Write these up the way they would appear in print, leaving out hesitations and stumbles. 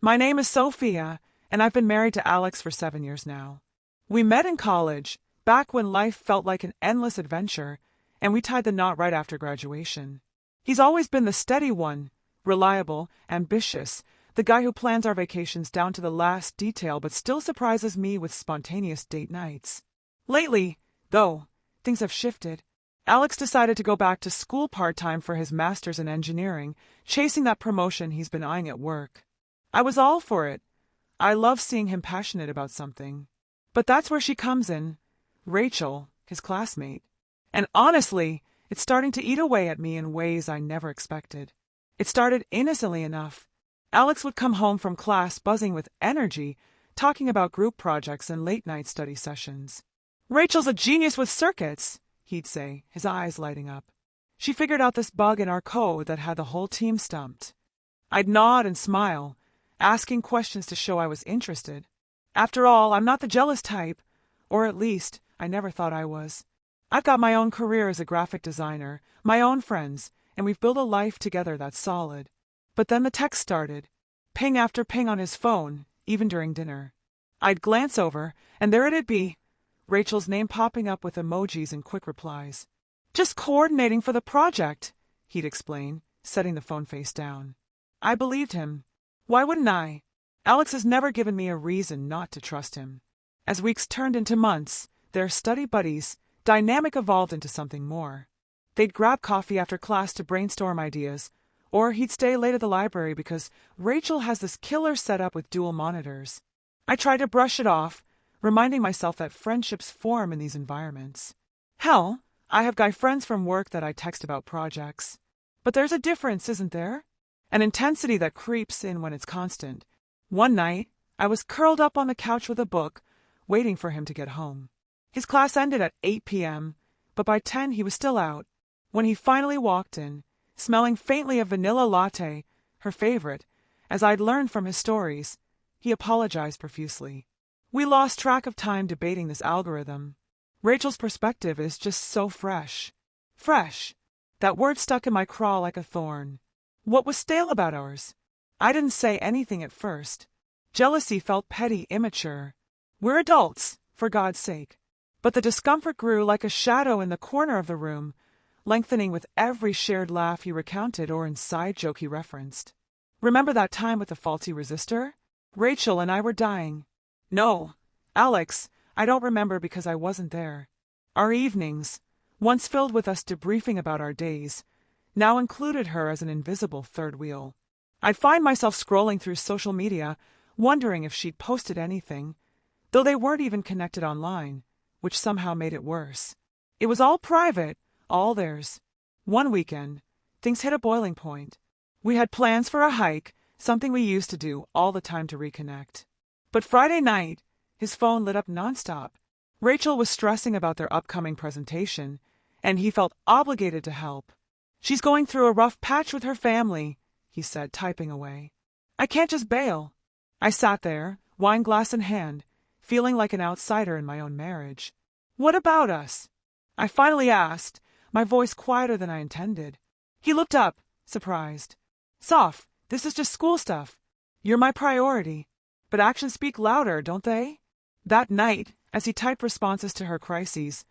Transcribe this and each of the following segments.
My name is Sophia, and I've been married to Alex for 7 years now. We met in college, back when life felt like an endless adventure, and we tied the knot right after graduation. He's always been the steady one, reliable, ambitious, the guy who plans our vacations down to the last detail but still surprises me with spontaneous date nights. Lately, though, things have shifted. Alex decided to go back to school part-time for his master's in engineering, chasing that promotion he's been eyeing at work. I was all for it. I love seeing him passionate about something. But that's where she comes in, Rachel, his classmate. And honestly, it's starting to eat away at me in ways I never expected. It started innocently enough. Alex would come home from class buzzing with energy, talking about group projects and late-night study sessions. "Rachel's a genius with circuits," he'd say, his eyes lighting up. "She figured out this bug in our code that had the whole team stumped." I'd nod and smile, asking questions to show I was interested. After all, I'm not the jealous type, or at least, I never thought I was. I've got my own career as a graphic designer, my own friends, and we've built a life together that's solid. But then the text started, ping after ping on his phone, even during dinner. I'd glance over, and there it'd be, Rachel's name popping up with emojis and quick replies. "Just coordinating for the project," he'd explain, setting the phone face down. I believed him. Why wouldn't I? Alex has never given me a reason not to trust him. As weeks turned into months, their study buddies, dynamic evolved into something more. They'd grab coffee after class to brainstorm ideas, or he'd stay late at the library because Rachel has this killer setup with dual monitors. I tried to brush it off, reminding myself that friendships form in these environments. Hell, I have guy friends from work that I text about projects. But there's a difference, isn't there? An intensity that creeps in when it's constant. One night, I was curled up on the couch with a book, waiting for him to get home. His class ended at 8 p.m., but by 10 he was still out. When he finally walked in, smelling faintly of vanilla latte, her favorite, as I'd learned from his stories, he apologized profusely. We lost track of time debating this algorithm. Rachel's perspective is just so fresh. Fresh. That word stuck in my craw like a thorn. What was stale about ours? I didn't say anything at first. Jealousy felt petty, immature. We're adults, for God's sake. But the discomfort grew like a shadow in the corner of the room, lengthening with every shared laugh he recounted or inside joke he referenced. Remember that time with the faulty resistor? Rachel and I were dying. No, Alex, I don't remember because I wasn't there. Our evenings, once filled with us debriefing about our days, now included her as an invisible third wheel. I'd find myself scrolling through social media, wondering if she'd posted anything, though they weren't even connected online, which somehow made it worse. It was all private, all theirs. One weekend, things hit a boiling point. We had plans for a hike, something we used to do all the time to reconnect. But Friday night, his phone lit up nonstop. Rachel was stressing about their upcoming presentation, and he felt obligated to help. "She's going through a rough patch with her family," he said, typing away. "I can't just bail." I sat there, wine glass in hand, feeling like an outsider in my own marriage. "What about us?" I finally asked, my voice quieter than I intended. He looked up, surprised. "Soph, this is just school stuff. You're my priority. But actions speak louder, don't they?" That night, as he typed responses to her crises,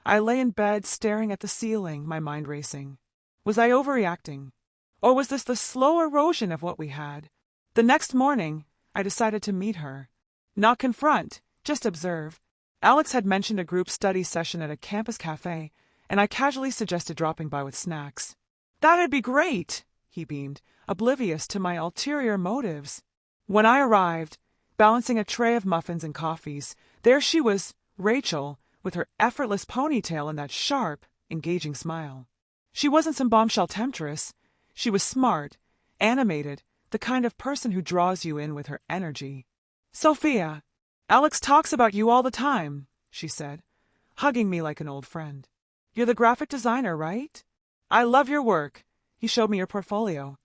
I lay in bed staring at the ceiling, my mind racing. Was I overreacting? Or was this the slow erosion of what we had? The next morning, I decided to meet her. Not confront, just observe. Alex had mentioned a group study session at a campus cafe, and I casually suggested dropping by with snacks. "That'd be great," he beamed, oblivious to my ulterior motives. When I arrived, balancing a tray of muffins and coffees, there she was, Rachel, with her effortless ponytail and that sharp, engaging smile. She wasn't some bombshell temptress. She was smart, animated, the kind of person who draws you in with her energy. "Sophia, Alex talks about you all the time," she said, hugging me like an old friend. "You're the graphic designer, right? I love your work. He showed me your portfolio."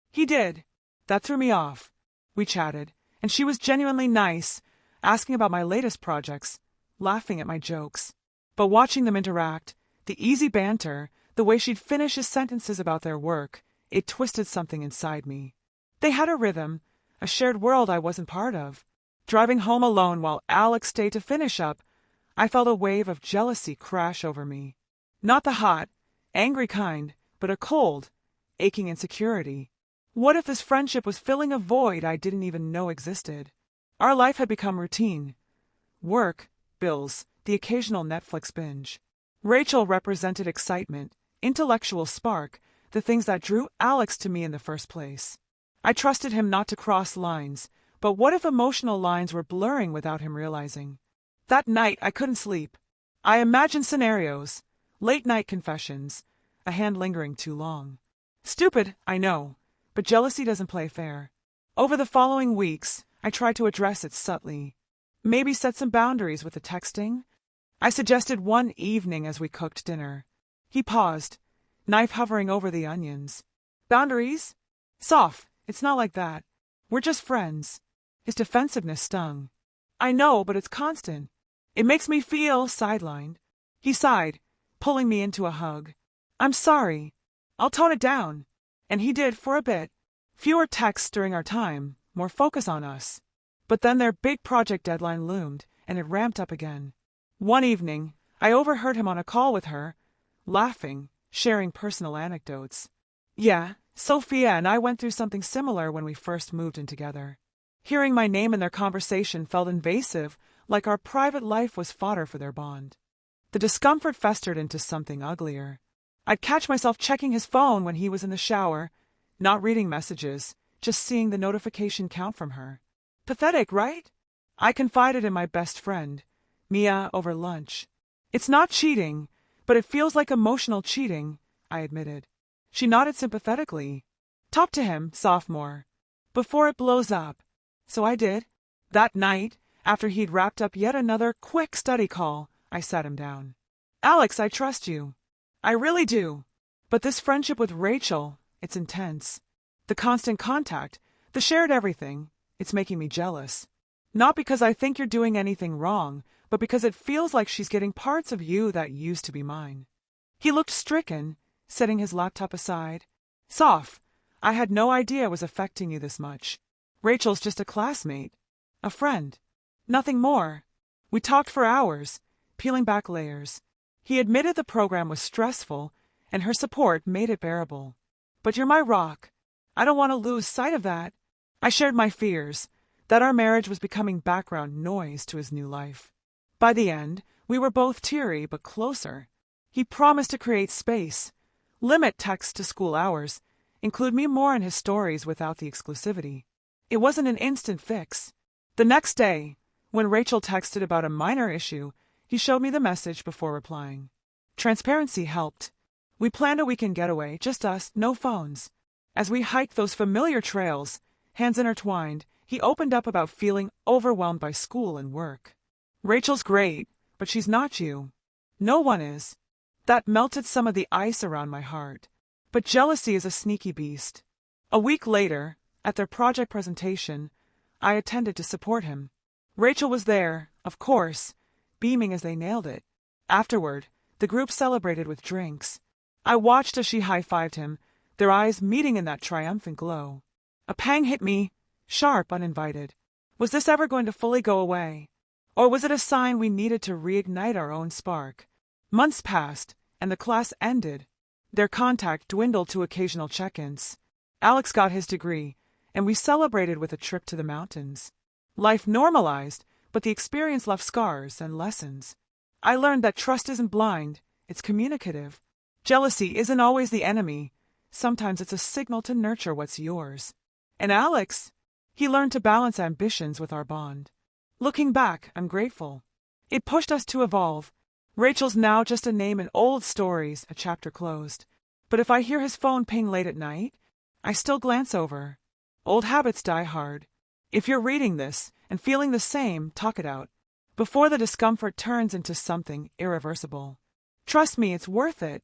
He did. That threw me off. We chatted, and she was genuinely nice, asking about my latest projects, laughing at my jokes. But watching them interact, the easy banter, the way she'd finish his sentences about their work, it twisted something inside me. They had a rhythm, a shared world I wasn't part of. Driving home alone while Alex stayed to finish up, I felt a wave of jealousy crash over me. Not the hot, angry kind, but a cold, aching insecurity. What if this friendship was filling a void I didn't even know existed? Our life had become routine. Work, bills, the occasional Netflix binge. Rachel represented excitement, intellectual spark, the things that drew Alex to me in the first place. I trusted him not to cross lines, but what if emotional lines were blurring without him realizing? That night I couldn't sleep. I imagined scenarios, late-night confessions, a hand lingering too long. Stupid, I know, but jealousy doesn't play fair. Over the following weeks, I tried to address it subtly. Maybe set some boundaries with the texting? I suggested one evening as we cooked dinner. He paused, knife hovering over the onions. Boundaries? Soft, it's not like that. We're just friends. His defensiveness stung. I know, but it's constant. It makes me feel sidelined. He sighed, pulling me into a hug. I'm sorry. I'll tone it down. And he did for a bit. Fewer texts during our time, more focus on us. But then their big project deadline loomed, and it ramped up again. One evening, I overheard him on a call with her, laughing, sharing personal anecdotes. Yeah, Sophia and I went through something similar when we first moved in together. Hearing my name in their conversation felt invasive, like our private life was fodder for their bond. The discomfort festered into something uglier. I'd catch myself checking his phone when he was in the shower, not reading messages, just seeing the notification count from her. Pathetic, right? I confided in my best friend, Mia, over lunch. It's not cheating, but it feels like emotional cheating, I admitted. She nodded sympathetically. Talk to him, sophomore, before it blows up. So I did. That night, after he'd wrapped up yet another quick study call, I sat him down. Alex, I trust you. I really do. But this friendship with Rachel, it's intense. The constant contact, the shared everything, it's making me jealous. Not because I think you're doing anything wrong, but because it feels like she's getting parts of you that used to be mine. He looked stricken, setting his laptop aside. Soph, I had no idea it was affecting you this much. Rachel's just a classmate. A friend. Nothing more. We talked for hours, peeling back layers. He admitted the program was stressful, and her support made it bearable. But you're my rock. I don't want to lose sight of that. I shared my fears, that our marriage was becoming background noise to his new life. By the end, we were both teary but closer. He promised to create space, limit texts to school hours, include me more in his stories without the exclusivity. It wasn't an instant fix. The next day, when Rachel texted about a minor issue, he showed me the message before replying. Transparency helped. We planned a weekend getaway, just us, no phones. As we hiked those familiar trails, hands intertwined, he opened up about feeling overwhelmed by school and work. Rachel's great, but she's not you. No one is. That melted some of the ice around my heart. But jealousy is a sneaky beast. A week later, at their project presentation, I attended to support him. Rachel was there, of course, beaming as they nailed it. Afterward, the group celebrated with drinks. I watched as she high-fived him, their eyes meeting in that triumphant glow. A pang hit me, sharp, uninvited. Was this ever going to fully go away? Or was it a sign we needed to reignite our own spark? Months passed, and the class ended. Their contact dwindled to occasional check-ins. Alex got his degree, and we celebrated with a trip to the mountains. Life normalized, but the experience left scars and lessons. I learned that trust isn't blind, it's communicative. Jealousy isn't always the enemy. Sometimes it's a signal to nurture what's yours. And Alex, he learned to balance ambitions with our bond. Looking back, I'm grateful. It pushed us to evolve. Rachel's now just a name in old stories, a chapter closed. But if I hear his phone ping late at night, I still glance over. Old habits die hard. If you're reading this and feeling the same, talk it out, before the discomfort turns into something irreversible. Trust me, it's worth it.